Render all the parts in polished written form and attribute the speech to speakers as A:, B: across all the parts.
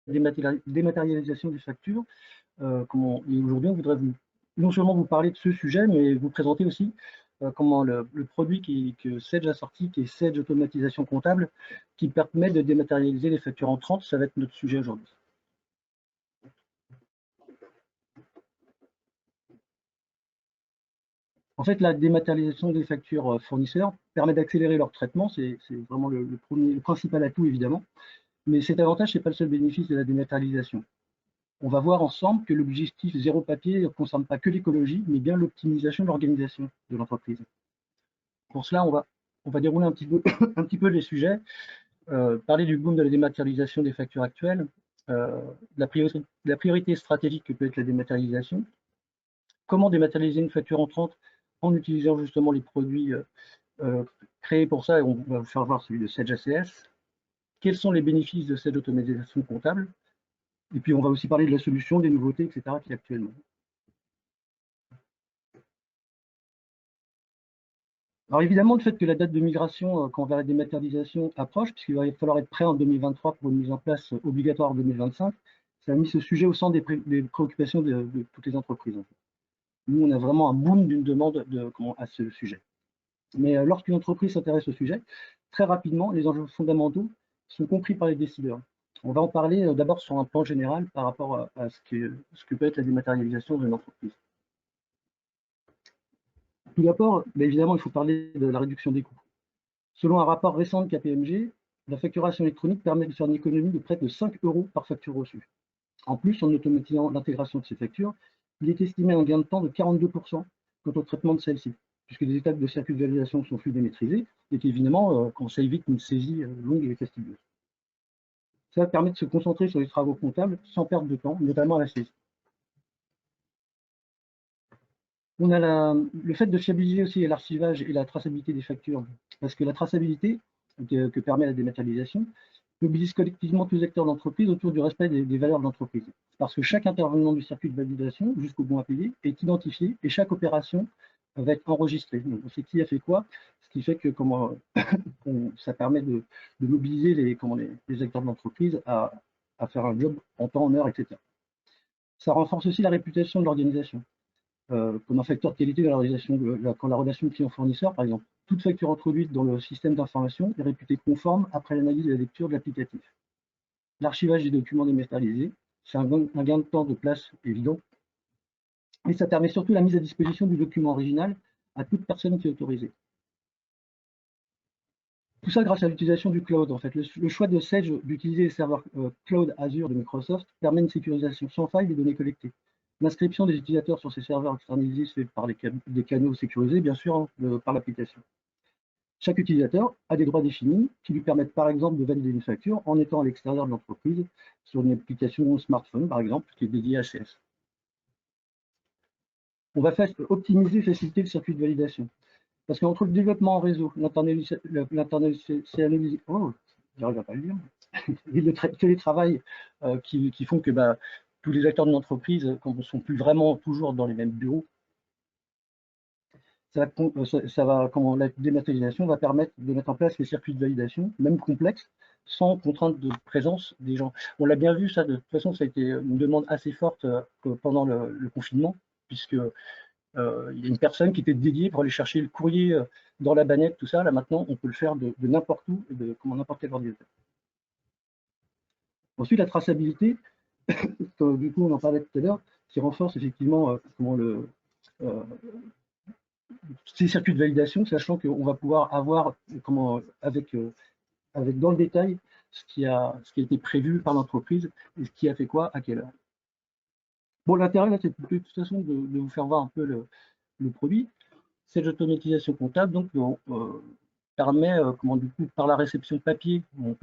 A: dématérialisation des factures. Et aujourd'hui, on voudrait non seulement vous parler de ce sujet, mais vous présenter aussi comment le produit que Sage a sorti, qui est Sage Automatisation Comptable, qui permet de dématérialiser les factures entrantes. Ça va être notre sujet aujourd'hui. En fait, la dématérialisation des factures fournisseurs permet d'accélérer leur traitement. C'est vraiment le principal atout, évidemment. Mais cet avantage, ce n'est pas le seul bénéfice de la dématérialisation. On va voir ensemble que l'objectif zéro papier ne concerne pas que l'écologie, mais bien l'optimisation de l'organisation de l'entreprise. Pour cela, on va dérouler un petit peu les sujets, parler du boom de la dématérialisation des factures actuelles, la priorité stratégique que peut être la dématérialisation, comment dématérialiser une facture entrante en utilisant justement les produits créés pour ça, et on va vous faire voir celui de Sage ACS, quels sont les bénéfices de cette automatisation comptable, et puis on va aussi parler de la solution, des nouveautés, etc. qui est actuellement. Alors évidemment, le fait que la date de migration vers la dématérialisation approche, puisqu'il va falloir être prêt en 2023 pour une mise en place obligatoire en 2025, ça a mis ce sujet au centre des préoccupations de toutes les entreprises. Nous, on a vraiment un boom d'une demande à ce sujet. Mais lorsqu'une entreprise s'intéresse au sujet, très rapidement, les enjeux fondamentaux sont compris par les décideurs. On va en parler d'abord sur un plan général par rapport à ce que peut être la dématérialisation d'une entreprise. Tout d'abord, évidemment, il faut parler de la réduction des coûts. Selon un rapport récent de KPMG, la facturation électronique permet de faire une économie de près de 5 € par facture reçue. En plus, en automatisant l'intégration de ces factures, il est estimé un gain de temps de 42% quant au traitement de celles-ci, puisque les étapes de circuit de validation sont fluides et maîtrisées, et qu'évidemment, ça évite une saisie longue et fastidieuse. Ça permet de se concentrer sur les travaux comptables sans perdre de temps, notamment à la saisie. On a le fait de fiabiliser aussi l'archivage et la traçabilité des factures, parce que la traçabilité que permet la dématérialisation mobilise collectivement tous les acteurs d'entreprise autour du respect des valeurs de l'entreprise. Parce que chaque intervenant du circuit de validation, jusqu'au bon à payer, est identifié et chaque opération va être enregistrée. Donc on sait qui a fait quoi, ce qui fait que ça permet de mobiliser les acteurs de l'entreprise à faire un job en temps, en heure, etc. Ça renforce aussi la réputation de l'organisation. Comme un facteur de qualité de la relation client-fournisseur, par exemple. Toute facture introduite dans le système d'information est réputée conforme après l'analyse et la lecture de l'applicatif. L'archivage des documents dématérialisés, c'est un gain de temps de place évident, et ça permet surtout la mise à disposition du document original à toute personne qui est autorisée. Tout ça grâce à l'utilisation du cloud. En fait, le choix de Sage d'utiliser les serveurs cloud Azure de Microsoft permet une sécurisation sans faille des données collectées. L'inscription des utilisateurs sur ces serveurs externalisés se fait par des canaux sécurisés, bien sûr, par l'application. Chaque utilisateur a des droits définis qui lui permettent par exemple de valider une facture en étant à l'extérieur de l'entreprise sur une application smartphone, par exemple, qui est dédiée à CS. On va optimiser et faciliter le circuit de validation. Parce qu'entre le développement en réseau, le télétravail qui font que tous les acteurs de l'entreprise ne sont plus vraiment toujours dans les mêmes bureaux, la dématérialisation va permettre de mettre en place les circuits de validation, même complexes, sans contrainte de présence des gens. On l'a bien vu, ça, de toute façon, ça a été une demande assez forte pendant le confinement, puisque il y a une personne qui était dédiée pour aller chercher le courrier dans la bannette, tout ça. Là, maintenant, on peut le faire de n'importe où, de n'importe quel ordinateur. Ensuite, la traçabilité, du coup, on en parlait tout à l'heure, qui renforce effectivement ces circuits de validation, sachant qu'on va pouvoir avoir, avec dans le détail, ce qui a été prévu par l'entreprise et ce qui a fait quoi, à quelle heure. Bon, l'intérêt, là, c'est de toute façon de vous faire voir un peu le produit. Cette automatisation comptable donc, permet, du coup, par la réception papier, on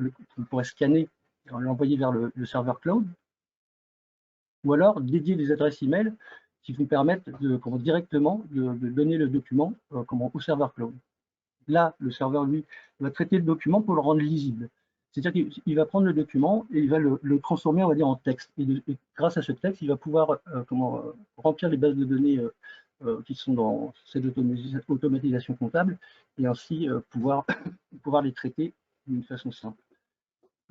A: pourrait scanner et l'envoyer vers le serveur cloud, ou alors dédier des adresses email qui vous permettent directement de donner le document au serveur cloud. Là, le serveur, lui, va traiter le document pour le rendre lisible. C'est-à-dire qu'il va prendre le document et il va le transformer, on va dire, en texte. Et grâce à ce texte, il va pouvoir remplir les bases de données qui sont dans cette automatisation comptable et ainsi pouvoir les traiter d'une façon simple.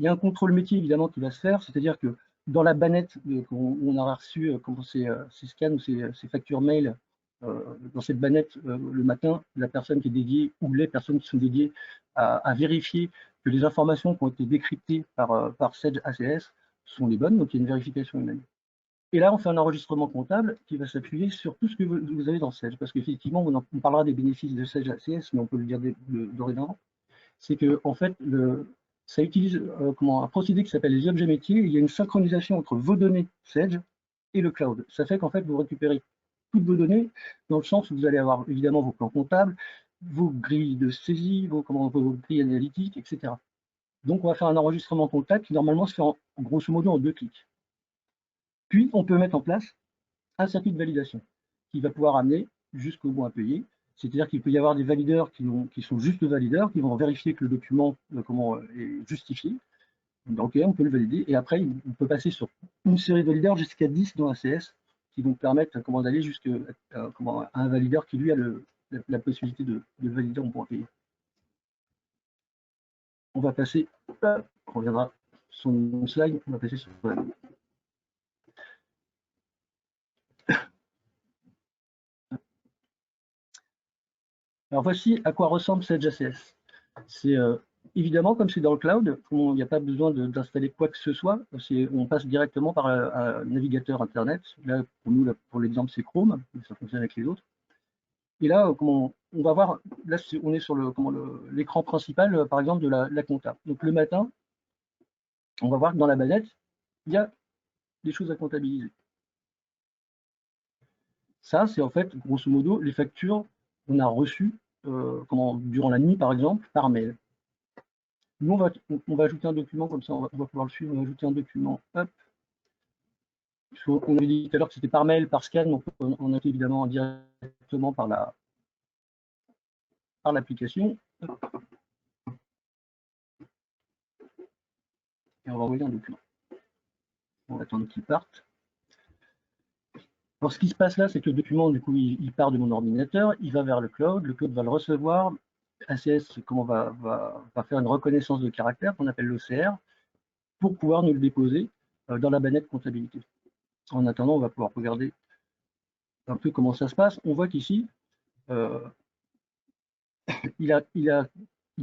A: Il y a un contrôle métier, évidemment, qui va se faire, c'est-à-dire que dans la bannette où on aura reçu ces scans ou ces factures mail, dans cette bannette, le matin, la personne qui est dédiée ou les personnes qui sont dédiées à vérifier que les informations qui ont été décryptées par Sedge ACS sont les bonnes, donc il y a une vérification humaine. Et là, on fait un enregistrement comptable qui va s'appuyer sur tout ce que vous avez dans Sedge, parce qu'effectivement, on parlera des bénéfices de Sedge ACS, mais on peut le dire dorénavant. C'est que, en fait, ça utilise un procédé qui s'appelle les objets métiers. Il y a une synchronisation entre vos données Sedge et le cloud. Ça fait qu'en fait, vous récupérez toutes vos données, dans le sens où vous allez avoir évidemment vos plans comptables, vos grilles de saisie, vos grilles analytiques, etc. Donc, on va faire un enregistrement comptable qui normalement se fait grosso modo en 2 clics. Puis, on peut mettre en place un circuit de validation qui va pouvoir amener jusqu'au bon à payer. C'est-à-dire qu'il peut y avoir des valideurs qui sont juste valideurs, qui vont vérifier que le document est justifié. Donc, on peut le valider. Et après, on peut passer sur une série de valideurs jusqu'à 10 dans ACS qui vont permettre d'aller jusqu'à un valideur qui, lui, a la possibilité de valider en bon à payer. On va passer, on reviendra sur mon slide, on va passer sur la Alors voici à quoi ressemble Sedge ACS. C'est évidemment, comme c'est dans le cloud, il n'y a pas besoin d'installer quoi que ce soit. On passe directement par un navigateur Internet. Là, pour nous, pour l'exemple, c'est Chrome, mais ça fonctionne avec les autres. Et là, on va voir, là, on est sur l'écran principal, par exemple, de la compta. Donc le matin, on va voir que dans la bannette, il y a des choses à comptabiliser. Ça, c'est en fait, grosso modo, les factures qu'on a reçues durant la nuit, par exemple, par mail. Nous, on va ajouter un document, comme ça on va pouvoir le suivre, on va ajouter un document, hop. On avait dit tout à l'heure que c'était par mail, par scan, donc on a été évidemment directement par l'application. Et on va envoyer un document. On va attendre qu'il parte. Alors ce qui se passe là, c'est que le document, du coup, il part de mon ordinateur, il va vers le cloud va le recevoir. ACS va faire une reconnaissance de caractère qu'on appelle l'OCR pour pouvoir nous le déposer dans la bannette comptabilité. En attendant, on va pouvoir regarder un peu comment ça se passe. On voit qu'ici, il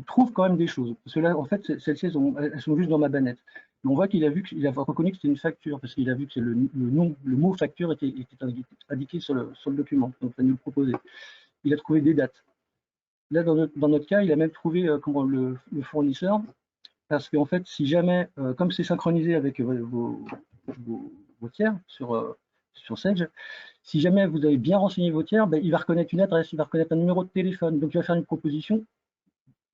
A: trouve quand même des choses. Parce que là, en fait, celles-ci, elles sont juste dans ma bannette. Mais on voit qu'il a reconnu que c'était une facture, parce qu'il a vu que le mot facture était indiqué sur le document. Donc, ça nous le proposait. Il a trouvé des dates. Là, dans notre cas, il a même trouvé le fournisseur, parce qu'en fait, si jamais, comme c'est synchronisé avec vos tiers sur Sedge, si jamais vous avez bien renseigné vos tiers, ben, il va reconnaître une adresse, il va reconnaître un numéro de téléphone, donc il va faire une proposition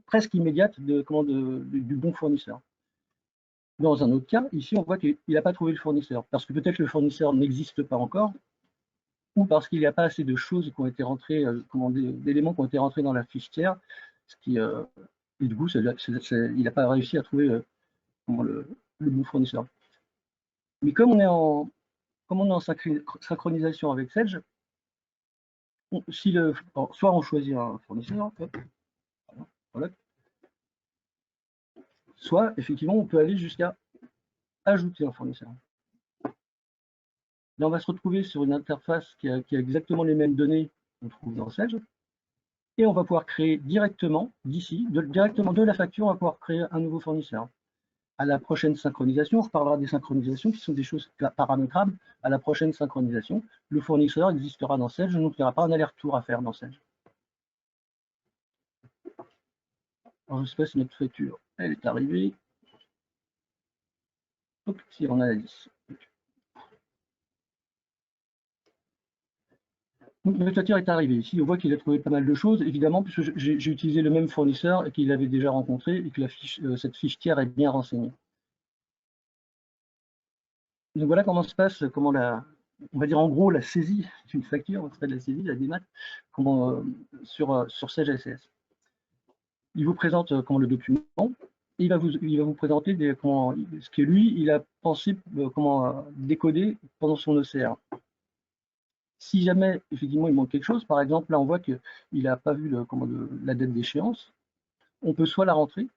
A: presque immédiate du bon fournisseur. Dans un autre cas, ici, on voit qu'il n'a pas trouvé le fournisseur, parce que peut-être le fournisseur n'existe pas encore, ou parce qu'il n'y a pas assez de choses qui ont été rentrées, d'éléments qui ont été rentrés dans la fiche tiers, et du coup, il n'a pas réussi à trouver le bon fournisseur. Mais comme on est en synchronisation avec Sedge, soit on choisit un fournisseur, voilà, soit effectivement on peut aller jusqu'à ajouter un fournisseur. Là, on va se retrouver sur une interface qui a exactement les mêmes données qu'on trouve dans Sedge, et on va pouvoir créer directement, directement de la facture, on va pouvoir créer un nouveau fournisseur. À la prochaine synchronisation, on reparlera des synchronisations qui sont des choses paramétrables. À la prochaine synchronisation, le fournisseur existera dans Sedge, donc il n'y aura pas un aller-retour à faire dans Sedge. Alors, je ne sais pas si notre facture, elle est arrivée. Hop, si on a la 10. Donc, notre facture est arrivée. Ici, on voit qu'il a trouvé pas mal de choses, évidemment, puisque j'ai utilisé le même fournisseur et qu'il l'avait déjà rencontré et que cette fiche tiers est bien renseignée. Donc voilà comment se passe, on va dire en gros la saisie d'une facture, c'est pas de la saisie, la démat, sur Sedge ACS. Il vous présente le document, et il va vous présenter ce que lui, il a pensé décoder pendant son OCR. Si jamais, effectivement, il manque quelque chose, par exemple, là, on voit qu'il n'a pas vu la date d'échéance, on peut soit la rentrer,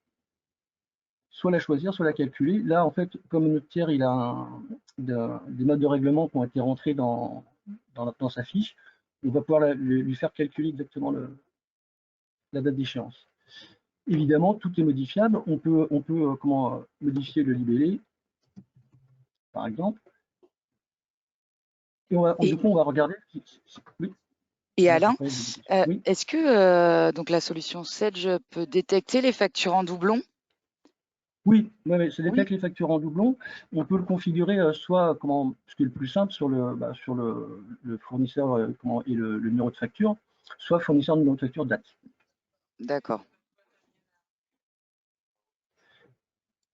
A: soit la choisir, soit la calculer. Là, en fait, comme notre tiers, il a des modes de règlement qui ont été rentrés dans sa fiche, on va pouvoir lui faire calculer exactement la date d'échéance. Évidemment, tout est modifiable. On peut modifier le libellé, par exemple. Et du coup, on va regarder. Oui.
B: Et Alain,
A: oui.
B: est-ce que donc la solution Sedge peut détecter les factures en doublon?
A: Oui, ça
B: Oui.
A: détecte les factures en doublon. On peut le configurer soit ce qui est le plus simple sur le fournisseur et le numéro de facture, soit fournisseur numéro de facture date.
B: D'accord.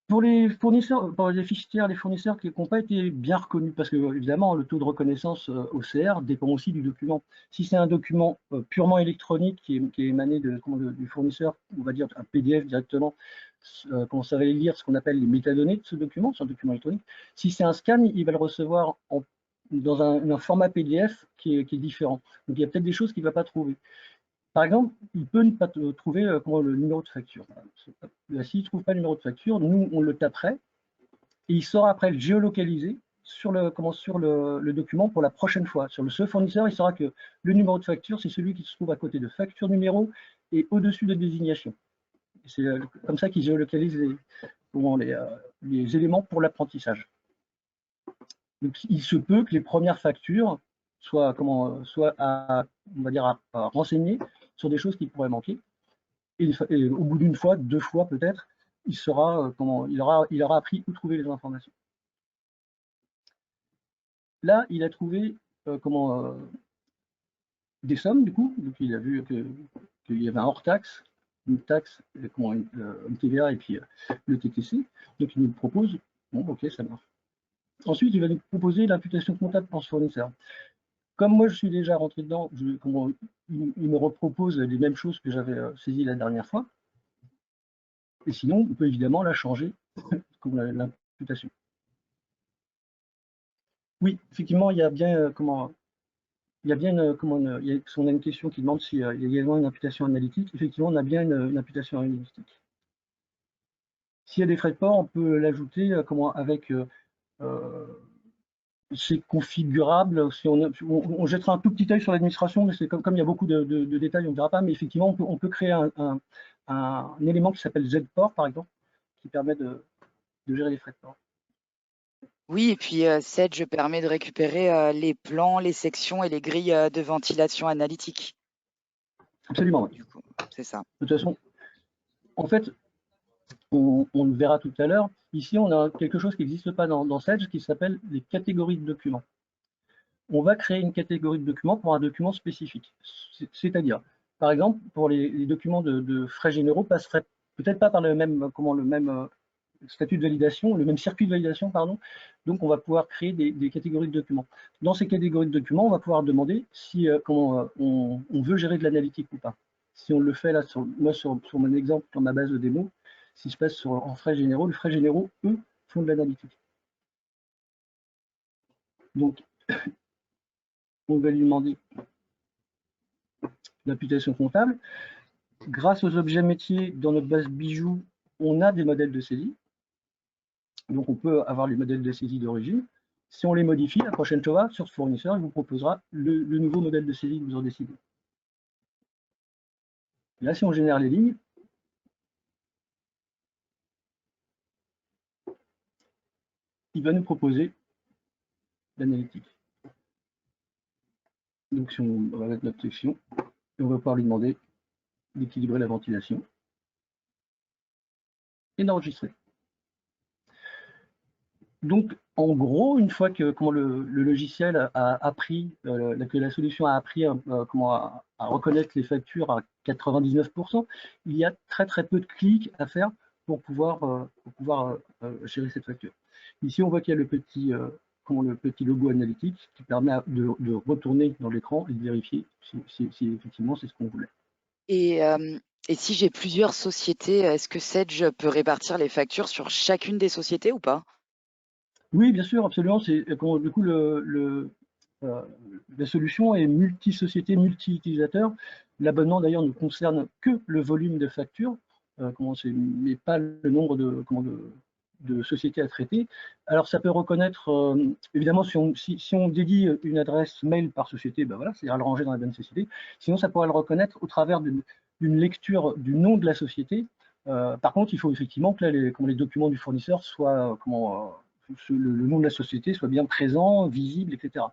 A: Pour les fournisseurs, pour les fichiers tiers, les fournisseurs qui n'ont pas été bien reconnus, parce que évidemment le taux de reconnaissance OCR dépend aussi du document. Si c'est un document purement électronique qui est émané du fournisseur, on va dire un PDF directement, quand ça va lire ce qu'on appelle les métadonnées de ce document, c'est un document électronique. Si c'est un scan, il va le recevoir dans un format PDF qui est différent. Donc il y a peut-être des choses qu'il ne va pas trouver. Par exemple, il peut ne pas trouver le numéro de facture. S'il ne trouve pas le numéro de facture, nous, on le taperait et il saura après le géolocaliser sur le document pour la prochaine fois. Sur ce fournisseur, il saura que le numéro de facture, c'est celui qui se trouve à côté de facture numéro et au-dessus de désignation. C'est comme ça qu'il géolocalise les éléments pour l'apprentissage. Donc, il se peut que les premières factures soient à renseigner sur des choses qui pourraient manquer. Et au bout d'une fois, 2 fois peut-être, il aura appris où trouver les informations. Là, il a trouvé des sommes, du coup. Donc, il a vu qu'il y avait un hors-taxe, une taxe, une TVA et puis le TTC. Donc, il nous propose, bon, ok, ça marche. Ensuite, il va nous proposer l'imputation comptable pour ce fournisseur. Comme moi, je suis déjà rentré dedans, il me repropose les mêmes choses que j'avais saisies la dernière fois. Et sinon, on peut évidemment la changer, comme l'imputation. Oui, effectivement, il y a bien il y a bien on a une question qui demande s'il y a également une imputation analytique. Effectivement, on a bien une imputation analytique. S'il y a des frais de port, on peut l'ajouter avec c'est configurable. Si on jettera un tout petit œil sur l'administration, mais c'est comme il y a beaucoup de détails, on ne verra pas. Mais effectivement, on peut créer un élément qui s'appelle Z-port, par exemple, qui permet de gérer les frais de port.
B: Oui, et puis Sedge permet de récupérer les plans, les sections et les grilles de ventilation analytique.
A: Absolument, oui.
B: Du coup, c'est ça.
A: De toute façon, en fait, on le verra tout à l'heure. Ici, on a quelque chose qui n'existe pas dans Sedge qui s'appelle les catégories de documents. On va créer une catégorie de documents pour un document spécifique. C'est-à-dire, par exemple, pour les documents de frais généraux, passerait peut-être pas par le même statut de validation, le même circuit de validation, pardon. Donc, on va pouvoir créer des catégories de documents. Dans ces catégories de documents, on va pouvoir demander si on veut gérer de l'analytique ou pas. Si on le fait là, sur mon exemple, dans ma base de démo, si je passe en frais généraux, les frais généraux, eux, font de l'analytique. Donc, on va lui demander l'imputation comptable. Grâce aux objets métiers dans notre base bijoux, on a des modèles de saisie. Donc, on peut avoir les modèles de saisie d'origine. Si on les modifie, la prochaine fois, sur ce fournisseur, il vous proposera le nouveau modèle de saisie que vous aurez décidé. Là, si on génère les lignes, il va nous proposer l'analytique. Donc, si on va mettre notre section, on va pouvoir lui demander d'équilibrer la ventilation et d'enregistrer. Donc, en gros, une fois que le logiciel a appris, que la solution a appris à reconnaître les factures à 99%, il y a très peu de clics à faire pour pouvoir gérer cette facture. Ici, on voit qu'il y a le petit logo analytique qui permet de retourner dans l'écran et de vérifier si effectivement c'est ce qu'on voulait.
B: Et si j'ai plusieurs sociétés, est-ce que Sedge peut répartir les factures sur chacune des sociétés ou pas?
A: Oui, bien sûr, absolument. Du coup, la solution est multi-société, multi-utilisateur. L'abonnement, d'ailleurs, ne concerne que le volume de factures. mais pas le nombre de sociétés à traiter. Alors ça peut reconnaître, évidemment, si on dédie une adresse mail par société, ben voilà, c'est à le ranger dans la bonne société. Sinon, ça pourrait le reconnaître au travers d'une lecture du nom de la société. Par contre, il faut effectivement que là, les documents du fournisseur soient, le nom de la société soit bien présent, visible, etc.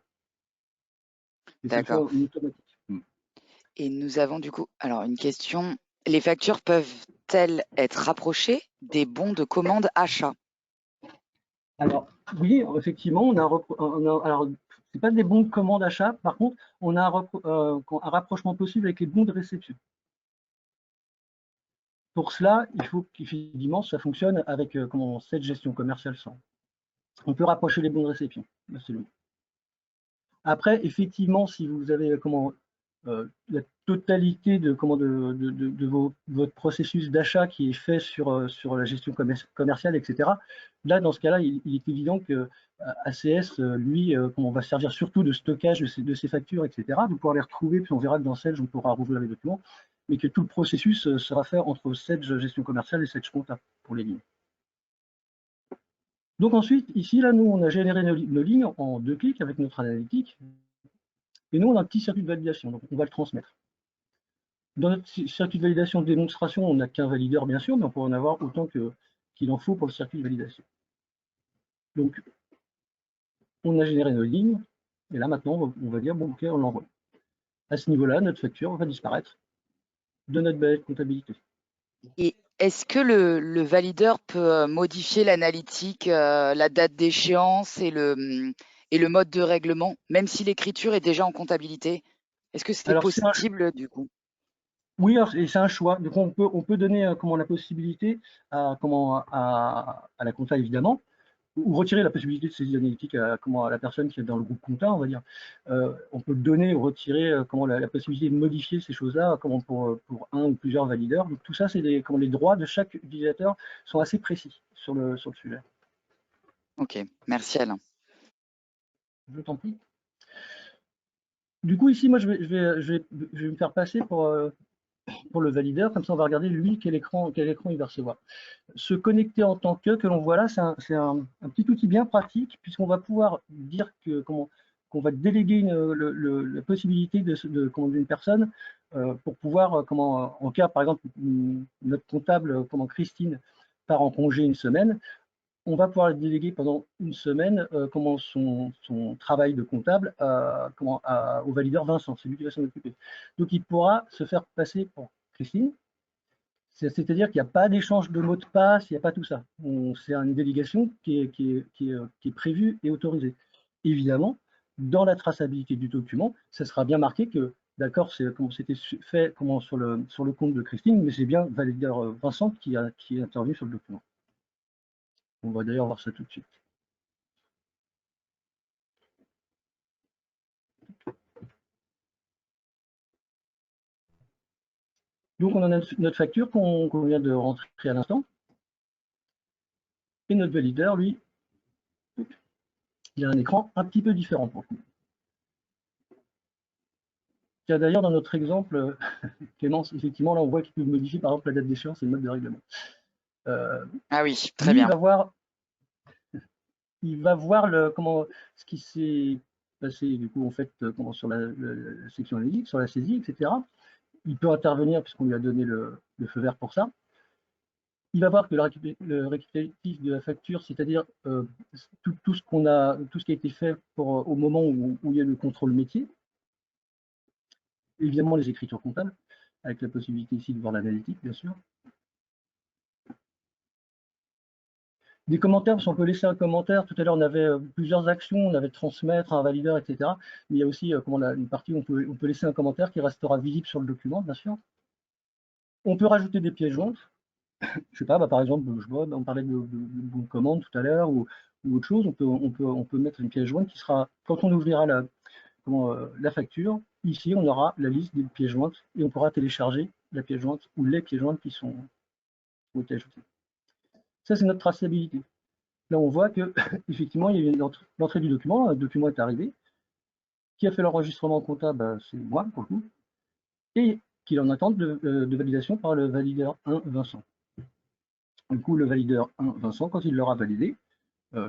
A: Et que ce soit
B: D'accord.
A: automatique.
B: Et nous avons du coup, alors une question, les factures peuvent-elles être rapprochées des bons de commande achat?
A: Alors, oui, effectivement, alors, c'est pas des bons de commande achat, par contre, on a un rapprochement possible avec les bons de réception. Pour cela, il faut qu'effectivement, ça fonctionne avec cette gestion commerciale sans. On peut rapprocher les bons de réception, absolument. Après, effectivement, si vous avez la totalité de votre processus d'achat qui est fait sur la gestion commerciale, etc., là, dans ce cas-là, il est évident que ACS, lui, on va servir surtout de stockage de ces factures, etc., de pouvoir les retrouver, puis on verra que dans Sage, on pourra rouvrir les documents, mais que tout le processus sera fait entre Sage gestion commerciale et Sage comptable pour les lignes. Donc ensuite, ici, là, nous, on a généré nos lignes en 2 clics avec notre analytique. Et nous, on a un petit circuit de validation, donc on va le transmettre. Dans notre circuit de validation de démonstration, on n'a qu'un valideur, bien sûr, mais on peut en avoir autant qu'il en faut pour le circuit de validation. Donc, on a généré nos lignes, et là, maintenant, on va dire, bon, ok, on l'envoie. À ce niveau-là, notre facture va disparaître de notre base de comptabilité.
B: Et est-ce que le valideur peut modifier l'analytique, la date d'échéance et le mode de règlement, même si l'écriture est déjà en comptabilité? Est-ce que c'est
A: Alors,
B: possible du coup?
A: oui, et c'est un choix. Donc, on peut donner la possibilité à la compta, évidemment, ou retirer la possibilité de saisie analytique à la personne qui est dans le groupe compta, on va dire. On peut donner ou retirer la possibilité de modifier ces choses-là pour un ou plusieurs valideurs. Donc tout ça, c'est les droits de chaque utilisateur sont assez précis sur le sujet.
B: Ok, merci Alain.
A: Je t'en prie. Du coup, ici, moi, je vais me faire passer pour le valideur, comme ça on va regarder lui quel écran il va recevoir. Se connecter en tant que l'on voit là, c'est un petit outil bien pratique, puisqu'on va pouvoir dire qu'on va déléguer la possibilité d'une personne pour pouvoir, en cas par exemple, notre comptable, Christine, part en congé une semaine, on va pouvoir déléguer pendant une semaine son travail de comptable au valideur Vincent, c'est lui qui va s'en occuper. Donc il pourra se faire passer pour Christine, c'est-à-dire qu'il n'y a pas d'échange de mots de passe, il n'y a pas tout ça. C'est une délégation qui est prévue et autorisée. Évidemment, dans la traçabilité du document, ça sera bien marqué que, d'accord, c'est comment c'était fait sur le compte de Christine, mais c'est bien valideur Vincent qui est intervenu sur le document. On va d'ailleurs voir ça tout de suite. Donc, on en a notre facture qu'on vient de rentrer à l'instant. Et notre valideur, lui, il a un écran un petit peu différent pour nous. D'ailleurs, dans notre exemple, Clémence, effectivement, là, on voit qu'il peut modifier, par exemple, la date d'échéance et le mode de règlement.
B: Ah oui, très
A: Lui,
B: bien.
A: il va voir ce qui s'est passé, du coup, en fait, sur la section analytique, sur la saisie, etc. Il peut intervenir puisqu'on lui a donné le feu vert pour ça. Il va voir que le récapitulatif de la facture, c'est-à-dire tout ce qui a été fait au moment où il y a le contrôle métier, évidemment les écritures comptables, avec la possibilité ici de voir l'analytique, bien sûr. Des commentaires, parce qu'on peut laisser un commentaire. Tout à l'heure, on avait plusieurs actions, on avait transmettre, un valideur, etc. Mais il y a aussi une partie où on peut laisser un commentaire qui restera visible sur le document, bien sûr. On peut rajouter des pièces jointes. Je sais pas, par exemple, on parlait de bonne commande tout à l'heure ou autre chose. On peut mettre une pièce jointe qui sera, quand on ouvrira la facture, ici, on aura la liste des pièces jointes et on pourra télécharger la pièce jointe ou les pièces jointes qui ont été ajoutées. Ça, c'est notre traçabilité. Là, on voit que effectivement, il y a eu l'entrée du document, le document est arrivé. Qui a fait l'enregistrement comptable, c'est moi, pour le coup, et qu'il en attend de validation par le valideur 1, Vincent. Du coup, le valideur 1, Vincent, quand il l'aura validé,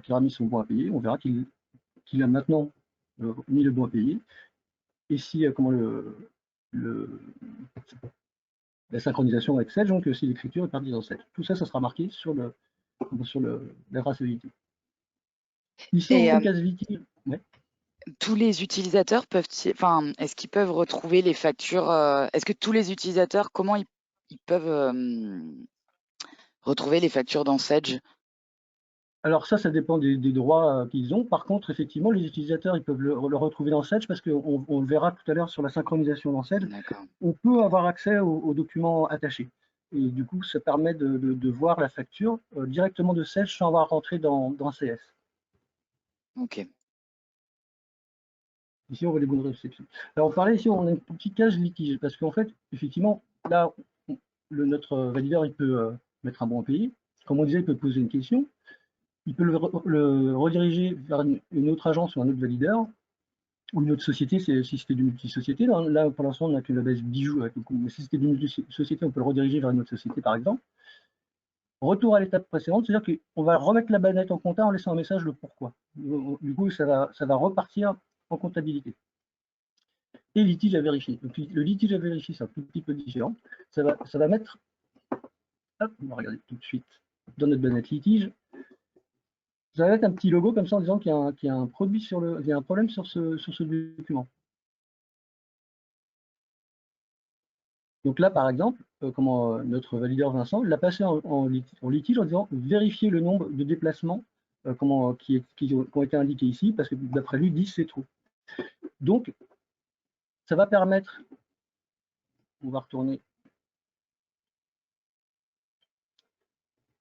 A: qu'il aura mis son bon à payer, on verra qu'il a maintenant mis le bon à payer. Et si comment le, la synchronisation avec Sedge, donc si l'écriture est partie dans Sedge. Tout ça, ça sera marqué sur la traçabilité. Ici, on
B: Et
A: voit une case wiki. Ouais.
B: tous les utilisateurs enfin, est-ce qu'ils peuvent retrouver les factures est-ce que tous les utilisateurs, comment ils peuvent retrouver les factures dans Sedge?
A: Alors ça dépend des droits qu'ils ont. Par contre, effectivement, les utilisateurs, ils peuvent le retrouver dans Sedge parce qu'on le verra tout à l'heure sur la synchronisation dans Sedge.
B: D'accord.
A: On peut avoir accès aux documents attachés. Et du coup, ça permet de voir la facture directement de Sedge sans avoir rentré dans CS.
B: Ok.
A: Ici, on voit les bonnes réceptions. Alors, on parlait ici, on a une petite case litige, parce qu'en fait, effectivement, là, notre valideur, il peut mettre un bon à payer. Comme on disait, il peut poser une question. Il peut le rediriger vers une autre agence ou un autre valideur, ou une autre société, si c'était d'une multi-société. Là, pour l'instant, on n'a que la base bijoux. Mais si c'était d'une multi-société, on peut le rediriger vers une autre société, par exemple. Retour à l'étape précédente, c'est-à-dire qu'on va remettre la banette en compta en laissant un message le pourquoi. Du coup, ça va repartir en comptabilité. Et litige à vérifier. Donc, le litige à vérifier, c'est un tout petit peu différent. Ça va mettre, hop, on va regarder tout de suite dans notre banette litige, ça va mettre un petit logo comme ça en disant qu'il y a un produit il y a un problème sur ce document. Donc là, par exemple, notre valideur Vincent l'a passé en litige en disant vérifier le nombre de déplacements qui ont été indiqués ici, parce que d'après lui, 10 c'est trop. Donc, ça va permettre, on va retourner,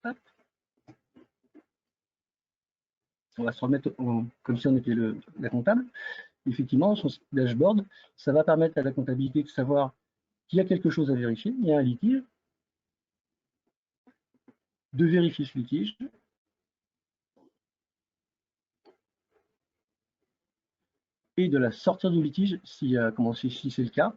A: hop, on va se remettre comme si on était la comptable. Effectivement, son dashboard, ça va permettre à la comptabilité de savoir qu'il y a quelque chose à vérifier, il y a un litige, de vérifier ce litige, et de la sortir du litige si c'est le cas,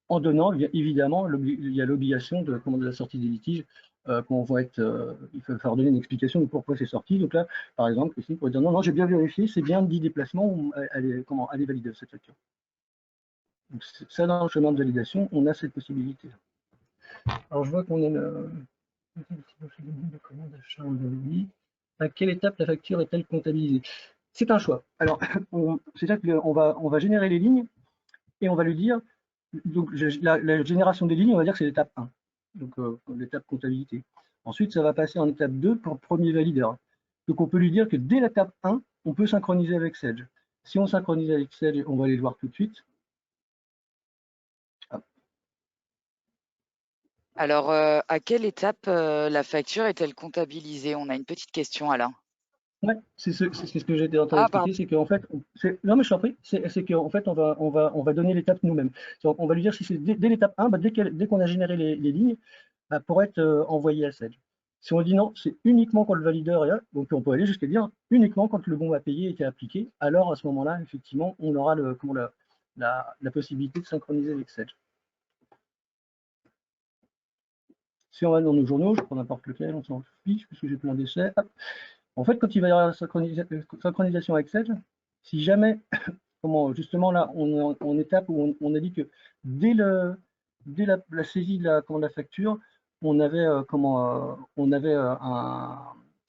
A: en donnant évidemment, il y a l'obligation de la sortie des litiges, il va falloir donner une explication de pourquoi c'est sorti. Donc là, par exemple, Christine pourrait dire non, j'ai bien vérifié, c'est bien 10 déplacements, elle est valide cette facture. Donc ça, dans le chemin de validation, on a cette possibilité. Alors je vois qu'on est à quelle étape la facture est-elle comptabilisée? C'est un choix. Alors, c'est-à-dire qu'on va générer les lignes et on va lui dire, donc la génération des lignes, on va dire que c'est l'étape 1, donc l'étape comptabilité. Ensuite, ça va passer en étape 2 pour le premier valideur. Donc on peut lui dire que dès l'étape 1, on peut synchroniser avec Sedge. Si on synchronise avec Sedge, on va aller le voir tout de suite.
B: Alors, à quelle étape la facture est-elle comptabilisée? On a une petite question, Alain.
A: Ouais, c'est ce que j'étais en train
B: Ah, pardon.
A: d'expliquer, c'est qu'en fait, non mais je t'en prie, c'est qu'en fait, on va donner l'étape nous-mêmes. On va lui dire si c'est dès l'étape 1, bah, dès qu'on a généré les lignes, bah, pour être envoyé à Sedge. Si on dit non, c'est uniquement quand le valideur est là, donc on peut aller jusqu'à dire uniquement quand le bon à payer été appliqué, alors à ce moment-là, effectivement, on aura la possibilité de synchroniser avec Sedge. Si on va dans nos journaux, je prends n'importe lequel, on s'en fiche, puisque j'ai plein d'essais. En fait, quand il va y avoir la synchronisation avec Sedge, si jamais, justement là, on est en étape où on a dit que dès la saisie de la facture, on avait,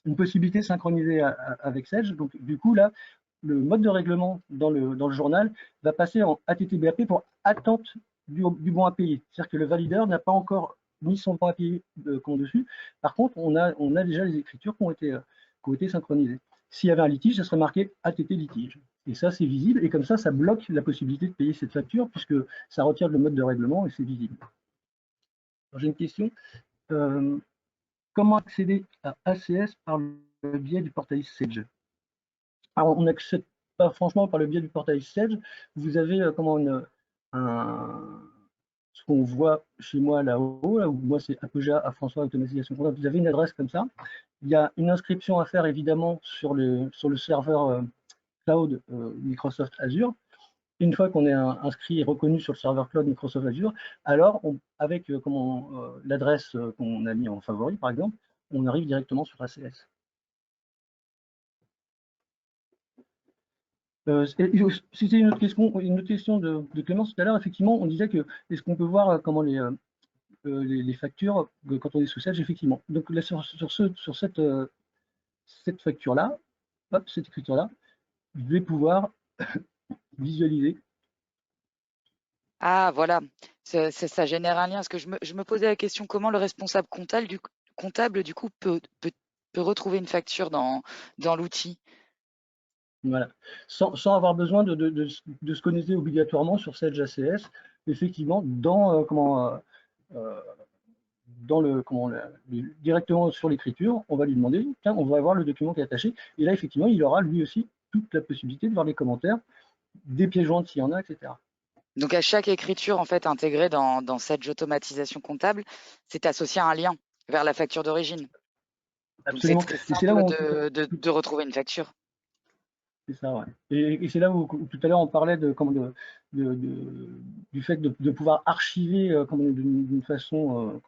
A: une possibilité synchronisée avec Sedge. Donc, du coup, là, le mode de règlement dans le journal va passer en ATTBAP pour attente du bon à payer. C'est-à-dire que le valideur n'a pas encore mis son bon à payer dessus. Par contre, on a déjà les écritures qui ont été synchronisées. S'il y avait un litige, ça serait marqué ATT litige. Et ça, c'est visible. Et comme ça bloque la possibilité de payer cette facture puisque ça retire le mode de règlement et c'est visible. J'ai une question. Comment accéder à ACS par le biais du portail Sedge? Alors, on n'accède pas franchement par le biais du portail Sedge. Vous avez ce qu'on voit chez moi là-haut, là où moi c'est Apoja à François Automatisation. Vous avez une adresse comme ça. Il y a une inscription à faire évidemment sur le serveur cloud Microsoft Azure. Une fois qu'on est inscrit et reconnu sur le serveur cloud Microsoft Azure, alors avec l'adresse qu'on a mis en favori par exemple, on arrive directement sur ACS. C'était une autre question de Clémence tout à l'heure. Effectivement, on disait que est-ce qu'on peut voir comment les factures quand on est sous Sage, effectivement. Donc là, sur cette facture-là, cette écriture-là, je vais pouvoir visualiser.
B: Ah, voilà, ça génère un lien. Parce que je me posais la question, comment le responsable comptable, du coup, peut retrouver une facture dans l'outil?
A: Voilà. Sans avoir besoin de se connecter obligatoirement sur Sage ACS, effectivement, directement sur l'écriture, on va lui demander, tiens, on va voir le document qui est attaché, et là, effectivement, il aura lui aussi toute la possibilité de voir les commentaires, des pièces jointes s'il y en a, etc.
B: Donc, à chaque écriture, en fait, intégrée dans cette automatisation comptable, c'est associé à un lien vers la facture d'origine. Donc, c'est
A: Absolument.
B: très
A: Et c'est là
B: simple
A: où
B: de retrouver une facture.
A: c'est ça, ouais. Et c'est là où tout à l'heure on parlait du fait de pouvoir archiver d'une façon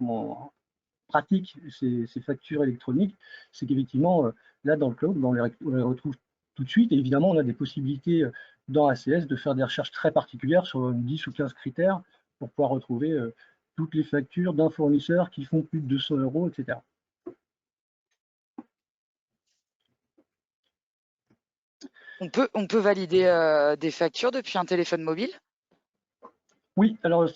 A: pratique ces factures électroniques. C'est qu'effectivement, là dans le cloud, on les retrouve tout de suite. Et évidemment, on a des possibilités dans ACS de faire des recherches très particulières sur 10 ou 15 critères pour pouvoir retrouver toutes les factures d'un fournisseur qui font plus de 200 euros, etc.
B: On peut valider des factures depuis un téléphone mobile?
A: Oui, alors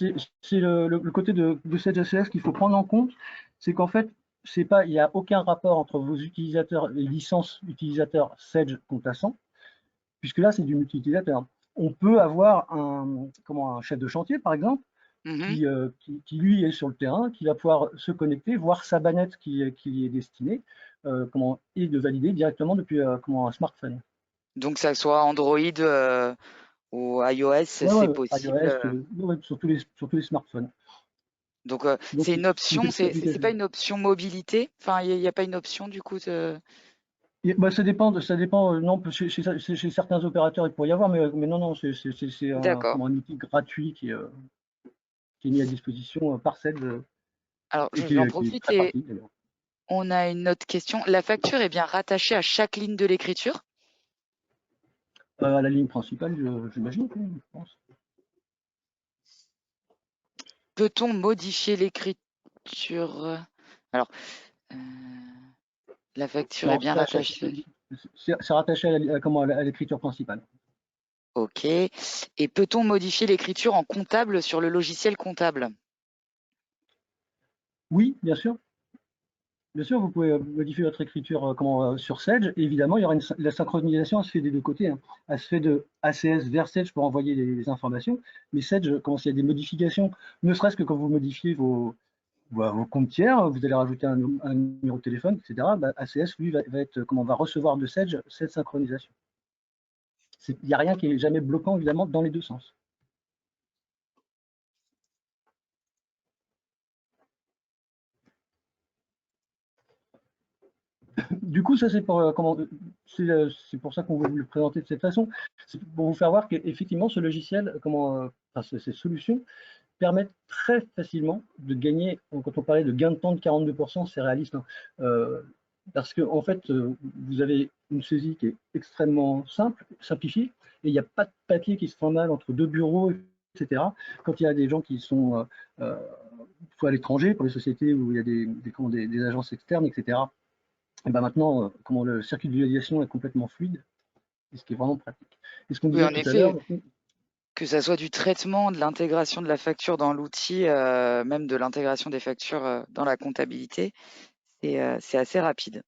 A: c'est le côté de Sage ACS qu'il faut prendre en compte, c'est qu'en fait, il n'y a aucun rapport entre vos utilisateurs, les licences utilisateurs Sage Contassant, puisque là, c'est du multi-utilisateur. On peut avoir un chef de chantier, par exemple,
B: Mhm.
A: qui, lui est sur le terrain, qui va pouvoir se connecter, voir sa bannette qui lui est destinée, et de valider directement depuis un smartphone.
B: Donc, ça soit Android ou iOS,
A: Ouais,
B: c'est
A: ouais,
B: possible.
A: iOS, ouais, sur tous les smartphones.
B: Donc,
A: Donc,
B: c'est une option,
A: cette
B: c'est pas
A: application.
B: une option mobilité? Enfin, il n'y a pas une option, du coup,
A: Bah, ça dépend. Non, chez certains opérateurs, il pourrait y avoir, mais non, non, c'est
B: D'accord.
A: un outil gratuit qui est mis à disposition par Sage
B: Alors,
A: et
B: j'en
A: qui est
B: profite
A: très
B: et
A: pratique d'ailleurs.
B: on a une autre question. La facture est bien rattachée à chaque ligne de l'écriture?
A: À la ligne principale, j'imagine, oui, je pense.
B: Peut-on modifier l'écriture? Alors, euh, la facture est
A: Non,
B: bien rattachée.
A: c'est rattaché à l'écriture principale.
B: OK. Et peut-on modifier l'écriture en comptable sur le logiciel comptable?
A: Oui, bien sûr. Bien sûr, vous pouvez modifier votre écriture sur Sage. Et évidemment, il y aura la synchronisation, elle se fait des deux côtés, hein. Elle se fait de ACS vers Sage pour envoyer les informations. Mais Sage, quand il y a des modifications, ne serait-ce que quand vous modifiez vos comptes tiers, vous allez rajouter un numéro de téléphone, etc. Bah, ACS, lui, va recevoir de Sage cette synchronisation. Il n'y a rien qui est jamais bloquant, évidemment, dans les deux sens. Du coup, ça, c'est pour ça qu'on veut vous le présenter de cette façon. C'est pour vous faire voir qu'effectivement, ce logiciel, ces solutions permettent très facilement de gagner. Quand on parlait de gain de temps de 42%, c'est réaliste, hein. Parce que en fait, vous avez une saisie qui est extrêmement simple, simplifiée, et il n'y a pas de papier qui se fait mal entre deux bureaux, etc. Quand il y a des gens qui sont soit à l'étranger, pour les sociétés où il y a des agences externes, etc. Et ben maintenant, le circuit de visualisation est complètement fluide, et ce qui est vraiment pratique. Et ce qu'on
B: Oui,
A: disait
B: en
A: tout à l'heure,
B: effet, que ça soit du traitement, de l'intégration de la facture dans l'outil, même de l'intégration des factures dans la comptabilité, c'est assez rapide.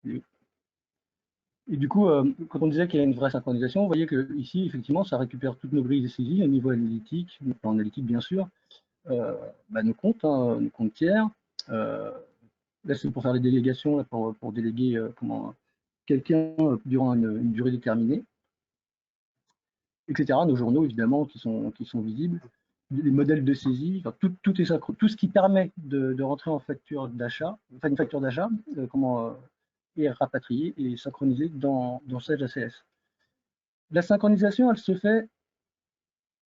A: et du coup, quand on disait qu'il y a une vraie synchronisation, vous voyez que ici, effectivement, ça récupère toutes nos grilles de saisie au niveau analytique, en analytique bien sûr, nos comptes, hein, nos comptes tiers. Euh, Là, c'est pour faire les délégations, là, pour déléguer quelqu'un durant une durée déterminée, etc. Nos journaux, évidemment, qui sont visibles. Les modèles de saisie, enfin, tout est tout ce qui permet de rentrer en facture d'achat, enfin une facture d'achat, est rapatrié et synchronisé dans Sage ACS. La synchronisation, elle se fait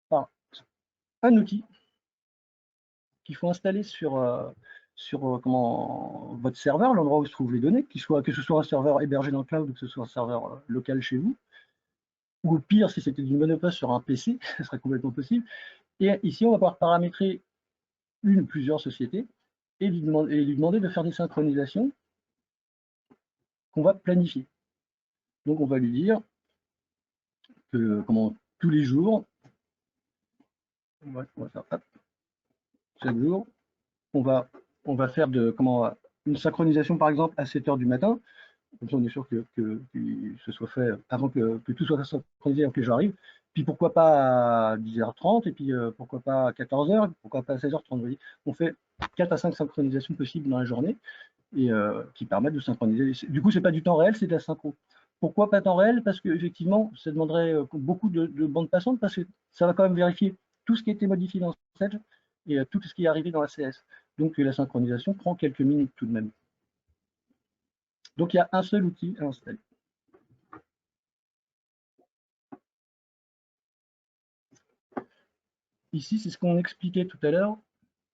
A: par un outil qu'il faut installer comment, votre serveur, l'endroit où se trouvent les données, que ce soit un serveur hébergé dans le cloud ou que ce soit un serveur local chez vous, ou au pire, si c'était du monoposte sur un PC, ce serait complètement possible. Et ici, on va pouvoir paramétrer une ou plusieurs sociétés et lui demander de faire des synchronisations qu'on va planifier. Donc, on va lui dire que tous les jours, on va faire hop, chaque jour, on va faire une synchronisation par exemple à 7 h du matin. Comme ça, on est sûr que ce soit fait avant que tout soit synchronisé avant que les gens arrivent. Puis pourquoi pas à 10h30, et puis pourquoi pas à 14 h, pourquoi pas à 16h30. Vous voyez, on fait 4 à 5 synchronisations possibles dans la journée et qui permettent de synchroniser. Du coup, c'est pas du temps réel, c'est de la synchro. Pourquoi pas temps réel? Parce qu'effectivement, ça demanderait beaucoup de bandes passantes, parce que ça va quand même vérifier tout ce qui a été modifié dans Sage et tout ce qui est arrivé dans la CS. Donc la synchronisation prend quelques minutes tout de même. Donc il y a un seul outil à installer. Ici, c'est ce qu'on expliquait tout à l'heure.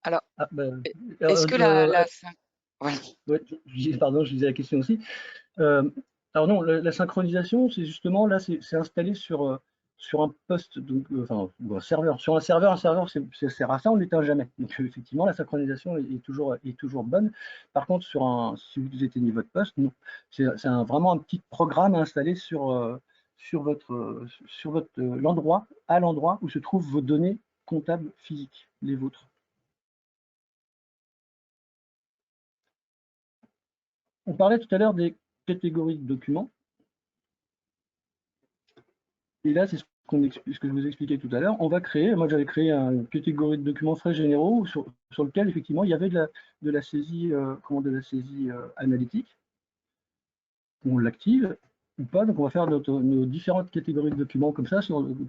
B: Alors, est-ce que
A: ouais, pardon, je disais la question aussi. Alors non, la synchronisation, c'est justement là, c'est installé sur un poste, donc enfin un serveur. Sur un serveur, ça sert à ça, on ne l'éteint jamais. Donc effectivement, la synchronisation est toujours bonne. Par contre, si vous éteignez votre poste, non. C'est vraiment un petit programme installé sur l'endroit où se trouvent vos données comptables physiques, les vôtres. On parlait tout à l'heure des catégories de documents. Et là, c'est ce que je vous expliquais tout à l'heure. On va créer, moi j'avais créé une catégorie de documents frais généraux sur lequel effectivement il y avait de la saisie, analytique. On l'active ou pas, donc on va faire nos différentes catégories de documents comme ça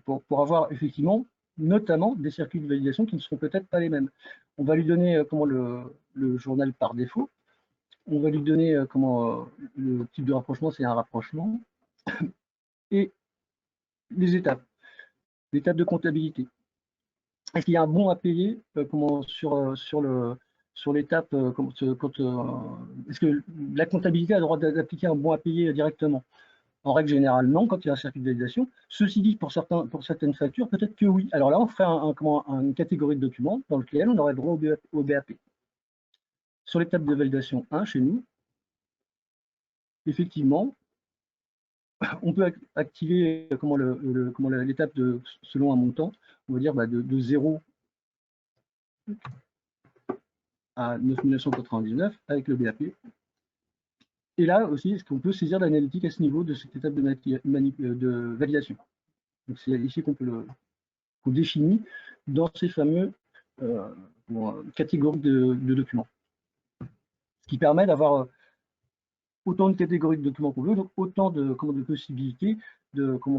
A: pour avoir effectivement notamment des circuits de validation qui ne seront peut-être pas les mêmes. On va lui donner le journal par défaut. On va lui donner le type de rapprochement, c'est un rapprochement. Et les étapes de comptabilité. Est-ce qu'il y a un bon à payer sur l'étape est-ce que la comptabilité a le droit d'appliquer un bon à payer directement? En règle générale, non, quand il y a un circuit de validation. Ceci dit, pour certaines factures, peut-être que oui. Alors là, on ferait une catégorie de documents dans lequel on aurait le droit au BAP. Sur l'étape de validation 1, chez nous, effectivement, on peut activer l'étape selon un montant, on va dire de 0 à 9 999 avec le BAP. Et là aussi, est-ce qu'on peut saisir l'analytique à ce niveau de cette étape de validation? C'est ici qu'on définit dans ces fameux catégories de documents. Ce qui permet d'avoir autant de catégories de documents qu'on veut, donc autant de possibilités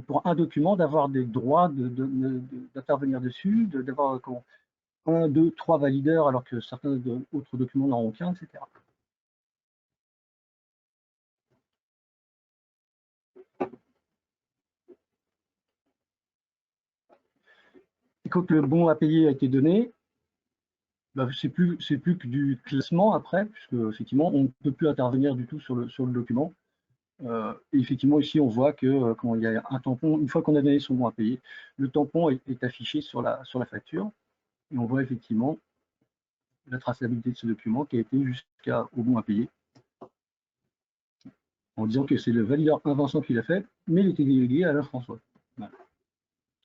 A: pour un document d'avoir des droits d'intervenir dessus, d'avoir 1, 2, 3 valideurs alors que certains autres documents n'en ont qu'un, etc. Et quand le bon à payer a été donné, c'est plus que du classement après, puisque effectivement on ne peut plus intervenir du tout sur le document. Et effectivement ici on voit que il y a un tampon, une fois qu'on a donné son bon à payer, le tampon est affiché sur la facture, et on voit effectivement la traçabilité de ce document qui a été jusqu'au bon à payer, en disant que c'est le valideur Vincent qui l'a fait, mais il était délégué à Alain François. Voilà.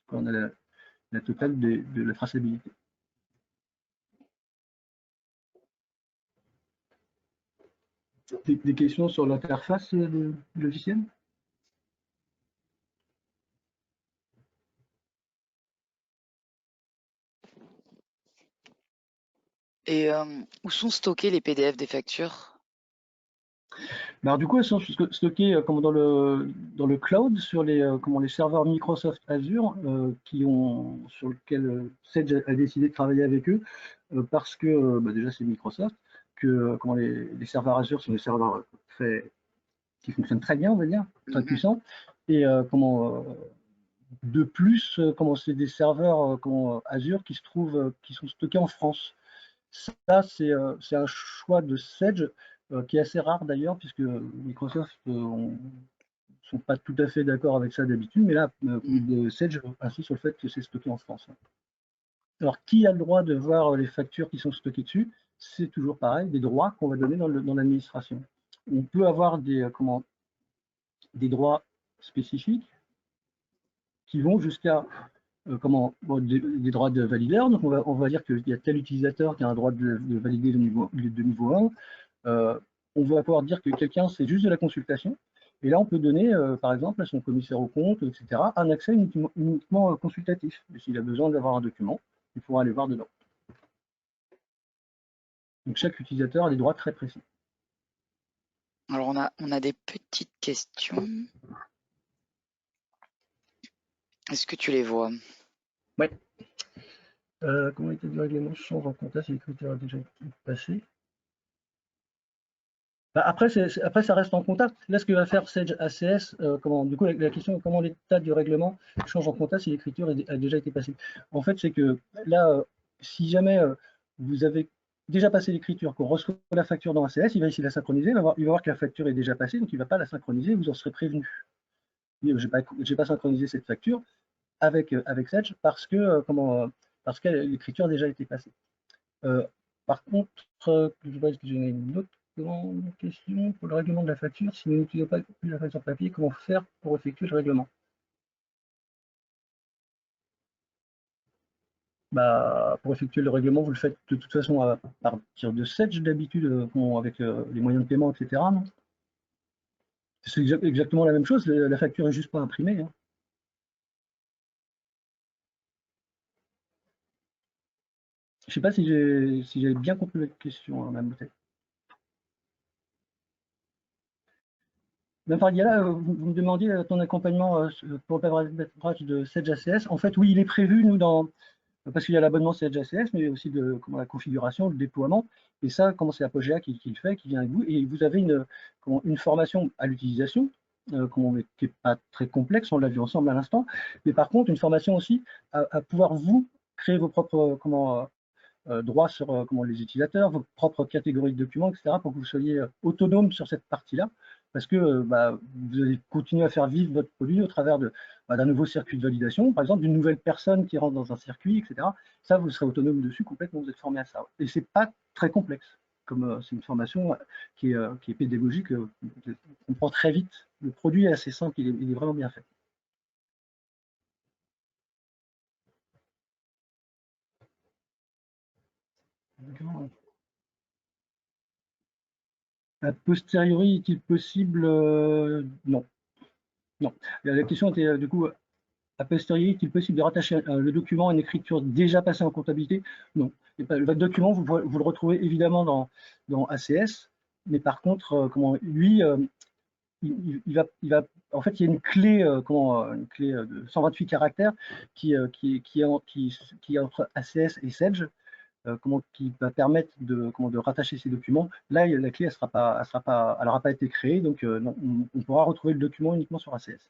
A: On a la totale de la traçabilité. Des questions sur l'interface du logiciel?
B: Et où sont stockés les PDF des factures?
A: Alors du coup, elles sont stockées dans le cloud sur les serveurs Microsoft Azure sur lesquels Sage a décidé de travailler avec eux parce que déjà c'est Microsoft, que les serveurs Azure sont des serveurs qui fonctionnent très bien, on va dire, très puissants, et de plus c'est des serveurs Azure qui sont stockés en France. Ça, c'est un choix de Sedge qui est assez rare d'ailleurs, puisque Microsoft sont pas tout à fait d'accord avec ça d'habitude, mais là, Sedge insiste sur le fait que c'est stocké en France. Alors, qui a le droit de voir les factures qui sont stockées dessus? C'est toujours pareil, des droits qu'on va donner dans l'administration. On peut avoir des droits spécifiques qui vont jusqu'à des droits de valideur. Donc, on va dire qu'il y a tel utilisateur qui a un droit de valider de niveau 1. On va pouvoir dire que quelqu'un, c'est juste de la consultation. Et là, on peut donner, par exemple, à son commissaire aux comptes, etc., un accès uniquement consultatif. Et s'il a besoin d'avoir un document, il pourra aller voir dedans. Donc, chaque utilisateur a des droits très précis.
B: Alors, on a des petites questions. Est-ce que tu les vois?
A: Ouais. Comment était le règlement change en compta si les critères ont déjà été passés? Bah, après, ça reste en compta. Là, ce que va faire Sedge ACS, du coup, la question est comment l'état du règlement change en compta si l'écriture a déjà été passée. En fait, c'est que là, si jamais vous avez déjà passé l'écriture, qu'on reçoit la facture dans ACS, il va essayer de la synchroniser, il va voir que la facture est déjà passée, donc il ne va pas la synchroniser, vous en serez prévenu. Je n'ai pas synchronisé cette facture avec Sedge parce que l'écriture a déjà été passée. Par contre, je vois que j'ai une autre question pour le règlement de la facture. Si nous n'utilisons pas plus la facture papier, comment faire pour effectuer le règlement? Bah, pour effectuer le règlement, vous le faites de toute façon à partir de Sedge d'habitude, avec les moyens de paiement, etc. C'est exactement la même chose, la facture est juste pas imprimée. Hein. Je ne sais pas si j'ai bien compris votre question, hein, Mme Boutet. Mme Fardiala, vous me demandiez ton accompagnement pour le paramétrage de Sedge ACS. En fait, oui, il est prévu, nous, parce qu'il y a l'abonnement Sedge ACS, mais aussi la configuration, le déploiement. Et ça, c'est Apogea qui le fait, qui vient avec vous. Et vous avez une formation à l'utilisation, qui n'est pas très complexe, on l'a vu ensemble à l'instant. Mais par contre, une formation aussi à pouvoir vous créer vos propres droits sur les utilisateurs, vos propres catégories de documents, etc., pour que vous soyez autonome sur cette partie-là, parce que vous allez continuer à faire vivre votre produit au travers d'un nouveau circuit de validation, par exemple d'une nouvelle personne qui rentre dans un circuit, etc. Ça, vous serez autonome dessus complètement, vous êtes formé à ça. Et c'est pas très complexe, comme c'est une formation qui est pédagogique, on comprend très vite. Le produit est assez simple, il est vraiment bien fait. A posteriori, est-il possible Non. Non. La question était du coup, a posteriori, est-il possible de rattacher le document à une écriture déjà passée en comptabilité? Non. Votre document, vous le retrouvez évidemment dans ACS, mais par contre, lui, il va, en fait, il y a une clé, une clé de 128 caractères qui est entre ACS et Sedge, qui va permettre de rattacher ces documents. Là, la clé, elle n'aura pas été créée, donc non, on pourra retrouver le document uniquement sur ACS.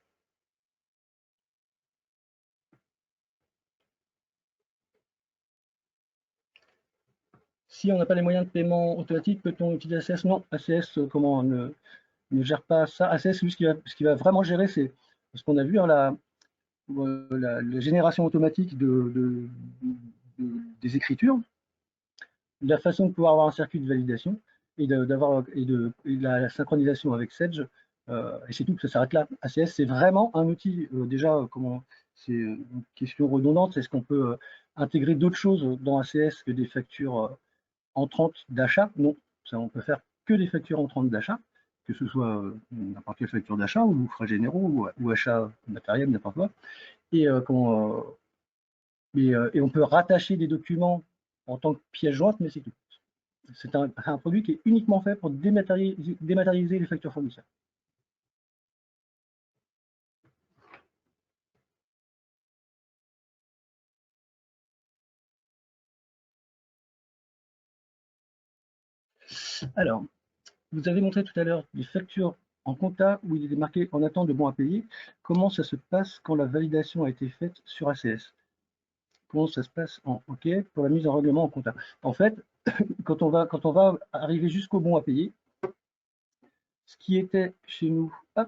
A: Si on n'a pas les moyens de paiement automatique, peut-on utiliser ACS? Non, ACS ne gère pas ça. ACS, lui, ce qui va vraiment gérer, c'est ce qu'on a vu, hein, la génération automatique des écritures, la façon de pouvoir avoir un circuit de validation et de la synchronisation avec Sedge, et c'est tout, ça s'arrête là. ACS, c'est vraiment un outil, déjà, c'est une question redondante, est-ce qu'on peut intégrer d'autres choses dans ACS que des factures entrantes d'achat? Non, ça, on peut faire que des factures entrantes d'achat, que ce soit n'importe quelle facture d'achat ou frais généraux ou achat matériel, n'importe quoi. Et, et on peut rattacher des documents en tant que pièce jointe, mais c'est tout. C'est un produit qui est uniquement fait pour dématérialiser les factures fournisseurs. Alors, vous avez montré tout à l'heure des factures en compta où il est marqué en attente de bons à payer. Comment ça se passe quand la validation a été faite sur ACS? comment ça se passe en OK pour la mise en règlement en compta. En fait, quand on va arriver jusqu'au bon à payer, ce qui était chez nous, hop,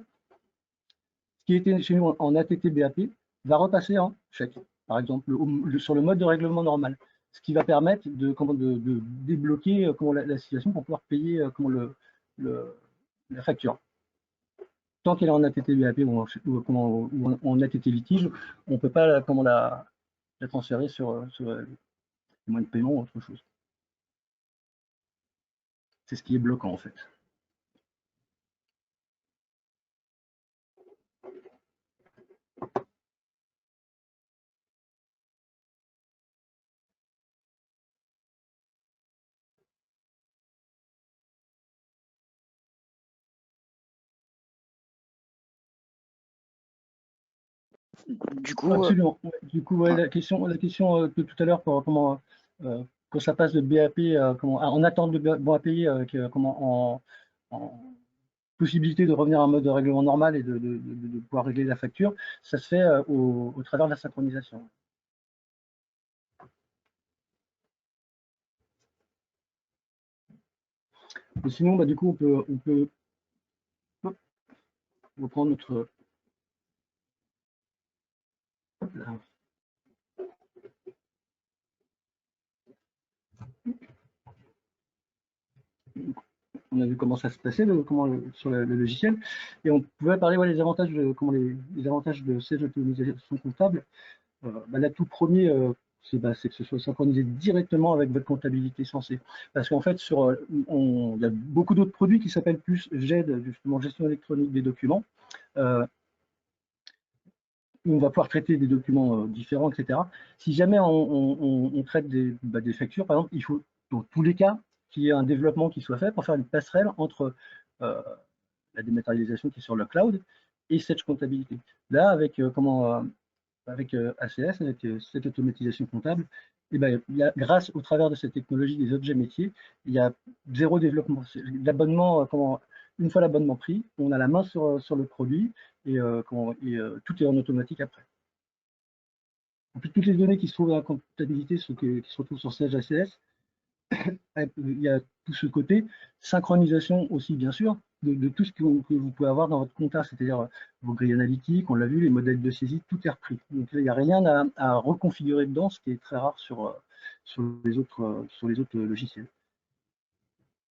A: ce qui était chez nous en ATT-BAP va repasser en chèque, par exemple, sur le mode de règlement normal, ce qui va permettre de débloquer la situation pour pouvoir payer la facture. Tant qu'elle est en ATT-BAP ou en ATT litige, on ne peut pas la transférer sur les moyens de paiement ou autre chose. C'est ce qui est bloquant en fait.
B: Du coup,
A: Absolument. Du coup, ouais, la question de tout à l'heure pour quand ça passe de BAP en attente de bon à payer avec en possibilité de revenir à un mode de règlement normal et de pouvoir régler la facture, ça se fait au travers de la synchronisation. Et sinon, bah, du coup, on peut reprendre notre. Hop là. On a vu comment ça se passait sur le logiciel, et on pouvait parler des avantages les avantages de ces automatisations comptables. Là, tout premier, c'est que ce soit synchronisé directement avec votre comptabilité sensée. Parce qu'en fait, il y a beaucoup d'autres produits qui s'appellent plus GED, justement gestion électronique des documents. On va pouvoir traiter des documents différents, etc. Si jamais on traite des factures, par exemple, il faut dans tous les cas qu'il y ait un développement qui soit fait pour faire une passerelle entre la dématérialisation qui est sur le cloud et cette comptabilité. Là, avec ACS, avec cette automatisation comptable, et ben, grâce au travers de cette technologie des objets métiers, il y a zéro développement. L'abonnement, une fois l'abonnement pris, on a la main sur le produit et, tout est en automatique après. En plus, toutes les données qui se trouvent dans la comptabilité, qui se retrouvent sur Sage ACS, il y a tout ce côté synchronisation aussi, bien sûr, de tout ce que vous pouvez avoir dans votre compta, c'est-à-dire vos grilles analytiques, on l'a vu, les modèles de saisie, tout est repris. Donc il n'y a rien à reconfigurer dedans, ce qui est très rare sur les autres logiciels.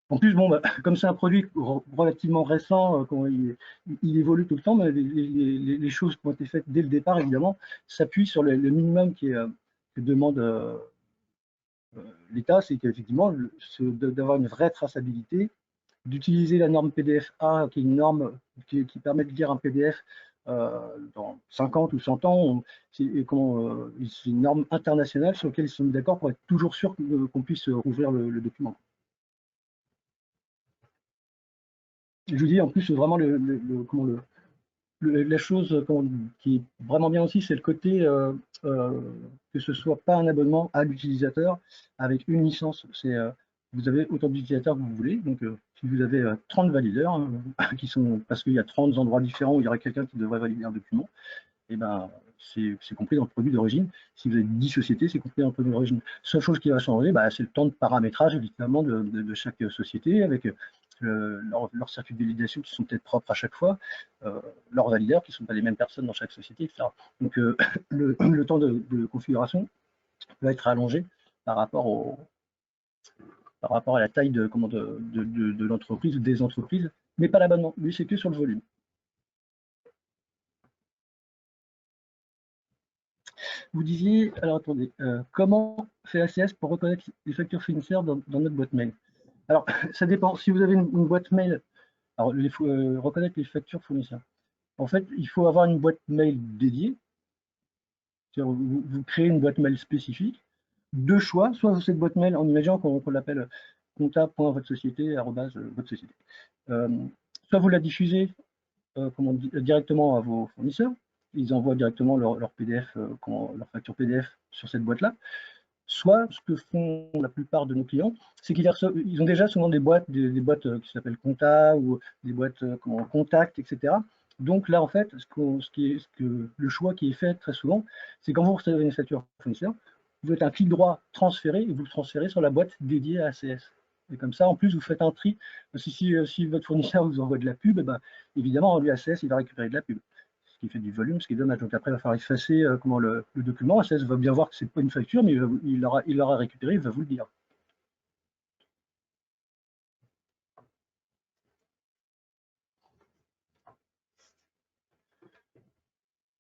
A: En plus, bon, comme c'est un produit relativement récent, il évolue tout le temps, mais les choses qui ont été faites dès le départ, évidemment, s'appuient sur le minimum que demande l'État, c'est qu'effectivement, d'avoir une vraie traçabilité, d'utiliser la norme PDF-A, qui est une norme qui permet de lire un PDF dans 50 ou 100 ans. C'est une norme internationale sur laquelle ils sont d'accord pour être toujours sûr qu'on puisse rouvrir le document. Je vous dis, en plus, vraiment, la chose qui est vraiment bien aussi, c'est le côté que ce soit pas un abonnement à l'utilisateur avec une licence. Vous avez autant d'utilisateurs que vous voulez. Donc, si vous avez 30 valideurs, qui sont parce qu'il y a 30 endroits différents où il y aurait quelqu'un qui devrait valider un document, et ben, c'est compris dans le produit d'origine. Si vous avez 10 sociétés, c'est compris dans le produit d'origine. Seule chose qui va changer, c'est le temps de paramétrage, évidemment, de chaque société, avec leurs circuits de validation qui sont peut-être propres à chaque fois, leurs valideurs qui ne sont pas les mêmes personnes dans chaque société, etc. Donc, le temps de configuration va être allongé par rapport à la taille de l'entreprise ou des entreprises, mais pas l'abonnement. Lui, c'est que sur le volume. Vous disiez, alors attendez, comment fait ACS pour reconnaître les factures fournisseurs dans notre boîte mail? Alors, ça dépend. Si vous avez une boîte mail, alors reconnaître les factures fournisseurs. En fait, il faut avoir une boîte mail dédiée. Vous créez une boîte mail spécifique. Deux choix, soit cette boîte mail, en imaginant qu'on l'appelle compta.votre-société, votre société. Soit vous la diffusez directement à vos fournisseurs, ils envoient directement leur PDF, leur facture PDF sur cette boîte-là. Soit, ce que font la plupart de nos clients, c'est qu'ils ont déjà souvent des boîtes qui s'appellent compta ou des boîtes contact, etc. Donc là, en fait, le choix qui est fait très souvent, c'est quand vous recevez une facture fournisseur, vous faites un clic droit transférer et vous le transférez sur la boîte dédiée à ACS. Et comme ça, en plus, vous faites un tri. Parce que si votre fournisseur vous envoie de la pub, ben, évidemment, lui, ACS, il va récupérer de la pub. Ce qui fait du volume, ce qui est dommage. Donc après, il va falloir effacer le document. ACS va bien voir que ce n'est pas une facture, mais il l'aura récupéré, il va vous le dire.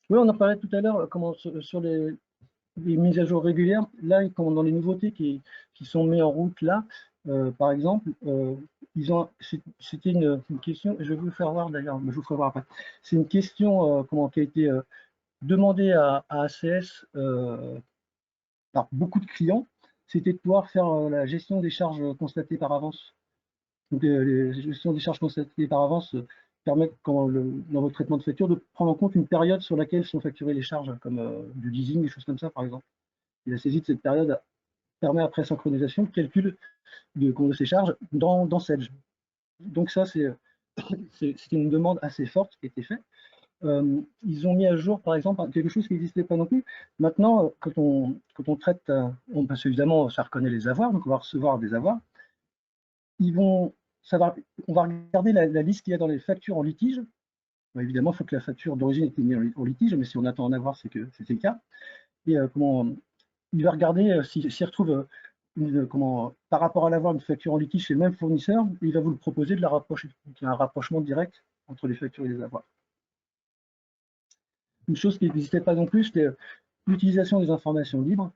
A: Oui, on en parlait tout à l'heure, sur les mises à jour régulières. Là, dans les nouveautés qui sont mises en route là, par exemple, c'était une question, je vais vous le faire voir d'ailleurs, mais je vous ferai voir après. C'est une question qui a été demandée à ACS par beaucoup de clients, c'était de pouvoir faire la gestion des charges constatées par avance. Donc, les gestions des charges constatées par avance permettent, dans votre traitement de facture, de prendre en compte une période sur laquelle sont facturées les charges, comme du leasing, des choses comme ça, par exemple. Et la saisie de cette période permet, après synchronisation, le calcul de ces charges dans Sage. Donc ça, c'est une demande assez forte qui a été faite. Ils ont mis à jour, par exemple, quelque chose qui n'existait pas non plus. Maintenant, quand on traite, parce qu'évidemment, ça reconnaît les avoirs, donc on va recevoir des avoirs. On va regarder la liste qu'il y a dans les factures en litige. Bon, évidemment, il faut que la facture d'origine ait été mise en litige, mais si on attend en avoir, c'est que c'est le cas. Et il va regarder s'il retrouve par rapport à l'avoir une facture en litige chez le même fournisseur, il va vous le proposer de la rapprocher. Donc, il y a un rapprochement direct entre les factures et les avoirs. Une chose qui n'existait pas non plus, c'était l'utilisation des informations libres,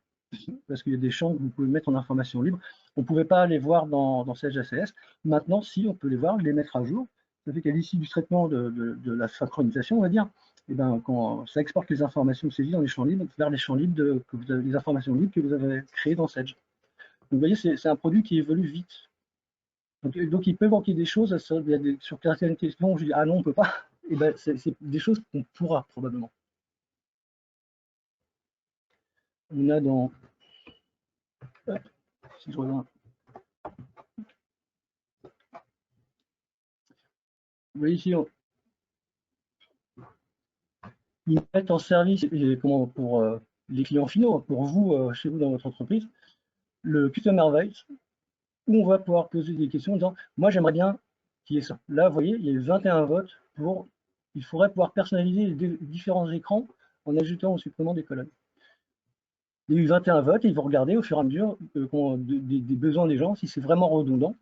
A: parce qu'il y a des champs que vous pouvez mettre en information libre. On ne pouvait pas les voir dans Sage ACS. Maintenant, si, on peut les voir, les mettre à jour. Ça fait qu'à l'issue du traitement de la synchronisation, on va dire, et ben, quand ça exporte les informations saisies dans les champs libres vers les champs libres les informations libres que vous avez créées dans Sage. Donc, vous voyez, c'est un produit qui évolue vite. Donc il peut manquer des choses sur certaines questions où je dis ah non, on ne peut pas. Et ben, c'est des choses qu'on pourra probablement. On a dans. Si je reviens. Vous voyez ici, ils mettent en service pour les clients finaux, pour vous, chez vous dans votre entreprise, le Customer Voice, où on va pouvoir poser des questions en disant moi j'aimerais bien qu'il y ait ça. Là, vous voyez, il y a eu 21 votes pour. Il faudrait pouvoir personnaliser les différents écrans en ajoutant ou supprimant des colonnes. Il y a eu 21 votes et ils vont regarder au fur et à mesure des besoins des gens, si c'est vraiment redondant.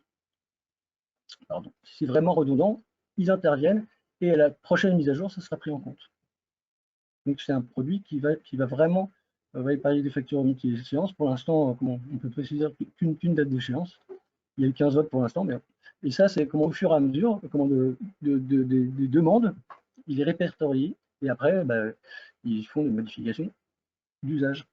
A: Pardon, si c'est vraiment redondant, ils interviennent et à la prochaine mise à jour, ça sera pris en compte. Donc c'est un produit qui va vraiment, on va parler des factures multi-échéances. Pour l'instant, on peut préciser qu'une date d'échéance. Il y a eu 15 votes pour l'instant, mais et ça c'est au fur et à mesure, des demandes, il est répertorié et après, ils font des modifications d'usage.